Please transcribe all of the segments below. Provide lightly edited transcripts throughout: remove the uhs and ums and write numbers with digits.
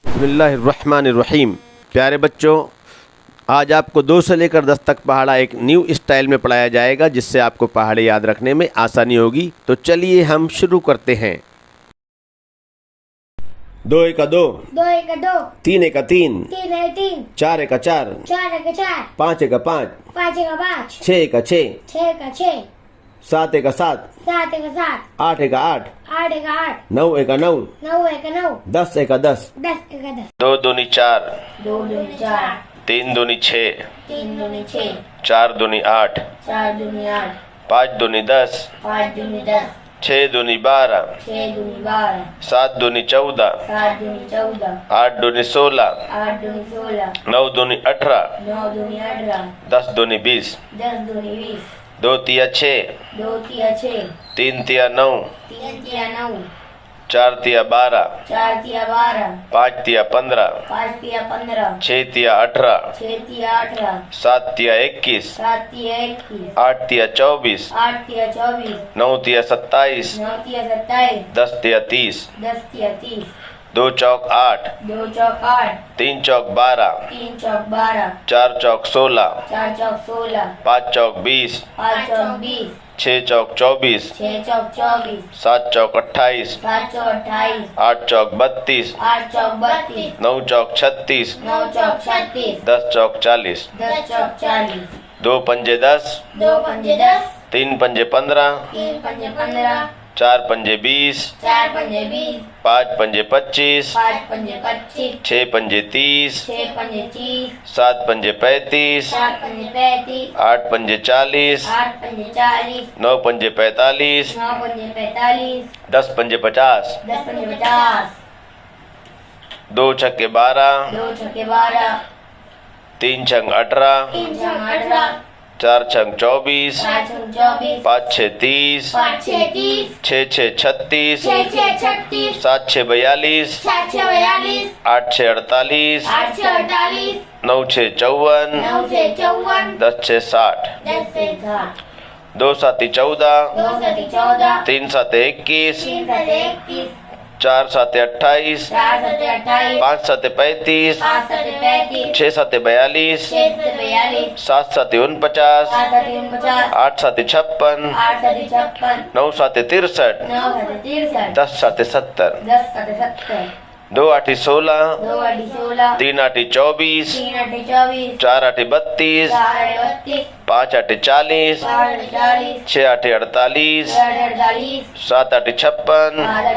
बिस्मिल्लाहिर्रहमानिर्रहीम। प्यारे बच्चों, आज आपको 2 से लेकर 10 तक पहाड़ा एक न्यू स्टाइल में पढ़ाया जाएगा, जिससे आपको पहाड़े याद रखने में आसानी होगी। तो चलिए हम शुरू करते हैं। 2 एका 2, 2 एका 2, 3 एका 3, 3 एका 3, 4 एका 4, 4 एका 4, 5 एका 5, 5 एका 5, 6 एका 6, 6 एका 6, 7 एका 7, 7 एका 7, 8 एका 8, 8 एका 8, 9 एका 9, 9 एका 9, 10 एका 10, 10 एका 10, 2 दूनी 4, 2 दूनी 4, 3 दूनी 6, 3 दूनी 6, 4 दूनी 8, 4 दूनी 8, 5 दूनी 10, 5 दूनी 10, 6 दूनी 12, 6 दूनी 12, 7 दूनी 14, 7 दूनी 14, 8 दूनी 16, 8 दूनी 16, 9 दूनी 18, 9 दूनी 18, 10 दूनी 20, 10 दूनी 20, 2 तिया 6, 2 तिया 6, 3 तिया 9, 3 तिया 9, 4 तिया 12, 4 तिया 12, 5 तिया 15, 5 तिया 15, 6 तिया 18, 6 तिया 18, 7 तिया 21, 7 तिया 21, 8 तिया 24, 8 तिया 24, 9 तिया 27, 9 तिया 27, 10 तिया 30, 10 तिया 30, 2 चौक 8, 2 चौक 8, 3 चौक 12, 3 चौक 12, 4 चौक 16, 4 चौक 16, 5 चौक 20, 5 चौक 20, 6 चौक 24, 6 चौक 24, 7 चौक 28, 7 चौक 28, 8 चौक 32, 8 चौक 32, 9 चौक 36, 9 चौक 36, 10 चौक 40, 10 चौक 40, 2 पंजे 10, 2 पंजे 10, 3 पंजे 15, 3 पंजे 15, 4 पंजे 20, 4 पंजे 20, 5 पंजे 25, 5 पंजे 25, 6 पंजे 30, 6 पंजे 30, 7 पंजे 35, 7 पंजे 35, 8 पंजे 40, 8 पंजे 40, 9 पंजे 45, 9 पंजे 45, 10 पंजे 50, 10 पंजे 50, 2 छक्के 12, 2 छक्के 12, 3 छंग 18, 3 छंग 18, 4 छंग 24, 4 छंग 24, 5 6 30, 5 6 30, 6 6 36, 6 6 36, 7 6 42, 7 6 42, 8 6 48, 8 6 48, 9 6 54, 9 6 54, 10 6 60, 10 से 60, 2 7 14, 2 7 14, 3 7 21, 3 7 21, 4 7 28, 4 7 28, 5 7 35, 5 7 35, 6 7 42, 6 7 42, 7 7 49, 7 7 49, 8 7 56, 8 7 56, 9 7 63, 9 7 63, 10 7 70, 10 7 70, 2 8 16, 2 8 16, 3 8 24, 3 8 24, 4 8 32, 4 8 32, 5 8 40, 4 8 40, 6 8 48, 6 8 48, 7 8 56, 8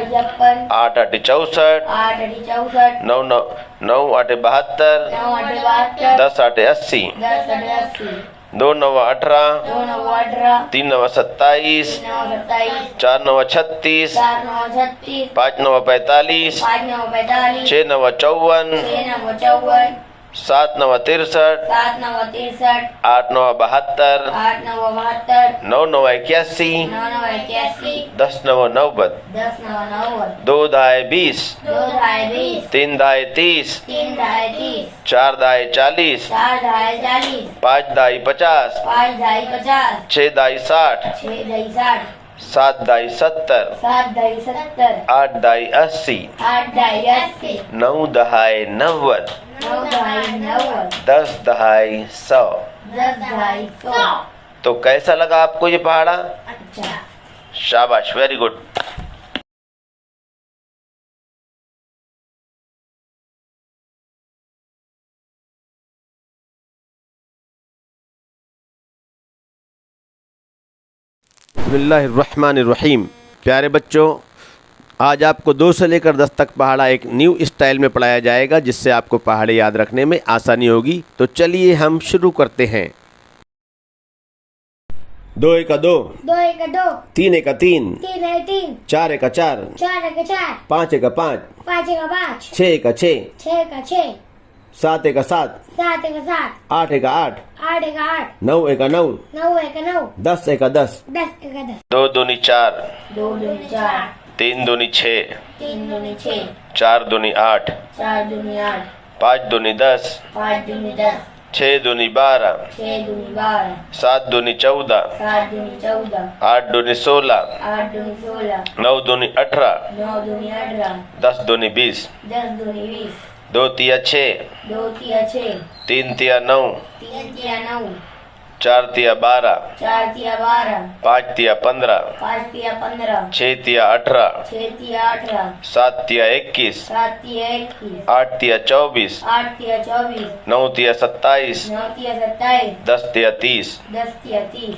8 56, 8 8 64, 8 8 64, 9 9 9 8 72, 9 8 72, 10 8 80, 10 8 80, 2 9 18, 2 9 18, 3 9 27, 3 9 27, 4 9 36, 4 9 36, 5 9 45, 5 9 45, 6 9 54, 6 9 54, 7 9 63, 7 9 63, 8 9 72, 8 9 72, 9 9 81, 9 9 81, 10 9 90, 10 9 90, 2 दाए 20, 2 ढाई 20, 3 दाए 30, 3 ढाई 30, 4 दाए 40, 4 ढाई 40, 5 दाई 50, 5 ढाई 50, 6 दाई 60, 6 ढाई 60, 7 दाई 70, 7 ढाई 70, 8 दाई 80, 8 ढाई 80, 9 दहाई 90, 9 ढाई 90, 10 दहाई 100। 10 ढाई 100। तो कैसा लगा आपको ये पहाड़ा? अच्छा। शाबाश, वेरी गुड। बिस्मिल्लाहिर्रहमानिर्रहीम। प्यारे बच्चों, आज आपको 2 से लेकर 10 तक पहाड़ा एक न्यू स्टाइल में पढ़ाया जाएगा, जिससे आपको पहाड़े याद रखने में आसानी होगी। तो चलिए हम शुरू करते हैं। 2 एका 2, 2 एका 2, 3 एका 3, 3 एका 3, 4 एका 4, 4 एका 4, 5 एका 5, 5 एका 5, 6 एका 6, 6 एका 6, 7 एका 7, 7 एका 7, 8 एका 8, 8 एका 8, 9 एका 9, 9 एका 9, 10 एका 10, 10 एका 10, 2 दूनी 4, 2 दूनी 4, 3 दूनी 6, 3 दूनी 6, 4 दूनी 8, 4 दूनी 8, 5 दूनी 10, 5 दूनी 10, 6 दूनी 12, 6 दूनी 12, 7 दूनी 14, 7 दूनी 14, 8 दूनी 16, 8 दूनी 16, 9 दूनी 18, 9 दूनी 18, 10 दूनी 20, 10 दूनी 20, 2 तिया 6, 2 तिया 6, 3 तिया 9, 3 तिया 9, 4 तिया 12, 4 तिया 12, 5 तिया 15, 5 तिया 15, 6 तिया 18, 6 तिया 18, 7 तिया 21, 7 तिया 21, 8 तिया 24, 8 तिया 24, 9 तिया 27, 9 तिया 27, 10 तिया 30, 10 तिया 30,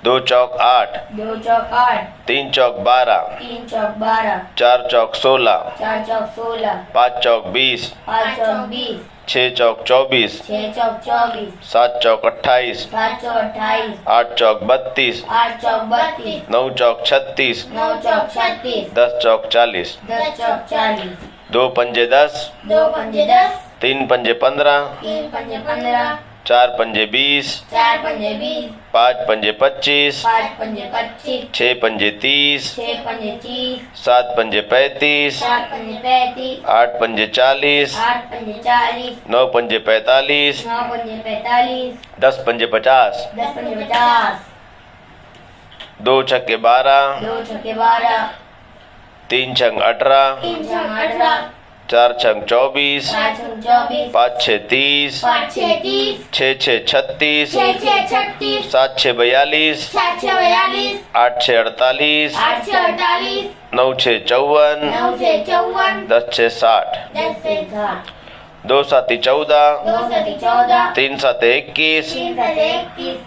2 चौक 8, 2 चौक 8, 3 चौक 12, 3 चौक 12, 4 चौक 16, 4 चौक 16, 5 चौक 20, 5 चौक 20, 6 चौक 24, 6 चौक 24, 7 चौक 28, 7 चौक 28, 8 चौक 32, 8 चौक 32, 9 चौक 36, 9 चौक 36, 10 चौक 40, 10 चौक 40, 2 पंजे 10, 2 पंजे 10, 3 पंजे 15, 3 पंजे 15, 4 पंजे 20, 4 पंजे 20, 5 पंजे 25, 5 पंजे 25, 6 पंजे 30, 6 पंजे 30, 7 पंजे 35, 7 पंजे 35, 8 पंजे 40, 8 पंजे 40, 9 पंजे 45, 9 पंजे 45, 10 पंजे 50, 10 पंजे 50, 2 छक्के 12, 2 छक्के 12, 3 छंग 18, 3 छंग 18, 4 छंग 24, 4 छंग 24, 5 6 30, 5 6 30, 6 6 36, 6 6 36, 7 6 42, 7 6 42, 8 6 48, 8 6 48, 9 6 54, 9 6 54, 10 6 60, 10 से 60, 2 7 14, 2 7 14, 3 7 21, 3 7 21,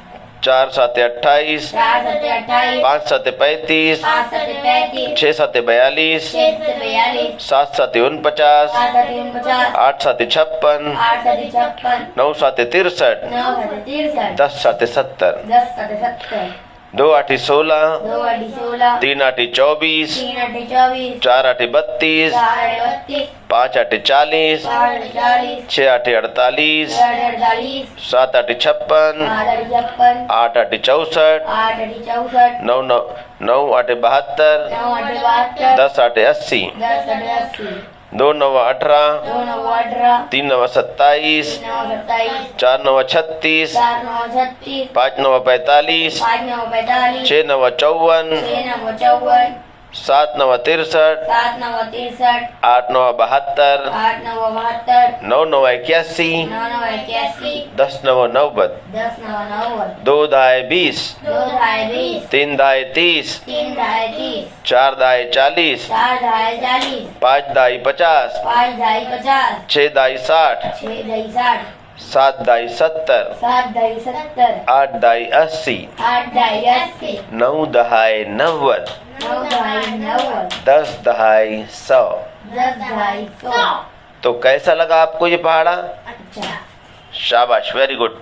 4 7 28, 4 7 28, 5 7 35, 5 7 35, 6 7 42, 6 7 42, 7 7 49, 7 7 49, 8 7 56, 8 7 56, 9 7 63, 9 7 63, 10 7 70, 10 7 70, 2 8 16, 2 8 16, 3 8 24, 3 8 24, 4 8 32, 4 8 32, 5 8 40, 4 8 40, 6 8 48, 6 8 48, 7 8 56, 8 8 56, 8 8 64, 8 8 64, 9 9 9 8 72, 9 8 72, 10 8 80, 10 8 80, 2 9 18, 2 9 18, 3 9 27, 3 9 27, 4 9 36, 4 9 36, 5 9 45, 5 9 45, 6 9 54, 6 9 54, 7 9 63, 7 9 63, 8 9 72, 8 9 72, 9 9 81, 9 9 81, 10 9 90, 10 9 90, 2 दाए 20, 2 ढाई 20, 3 दाए 30, 3 ढाई 30, 4 दाए 40, 4 ढाई 40, 5 दाई 50, 5 ढाई 50, 6 दाई 60, 6 ढाई 60, 7 दाई 70, 7 ढाई 70, 8 दाई 80, 8 ढाई 80, 9 दहाई 90, 9 ढाई 90, 10 दहाई 100। 10 ढाई 100। तो कैसा लगा आपको ये पहाड़ा? अच्छा। शाबाश, वेरी गुड।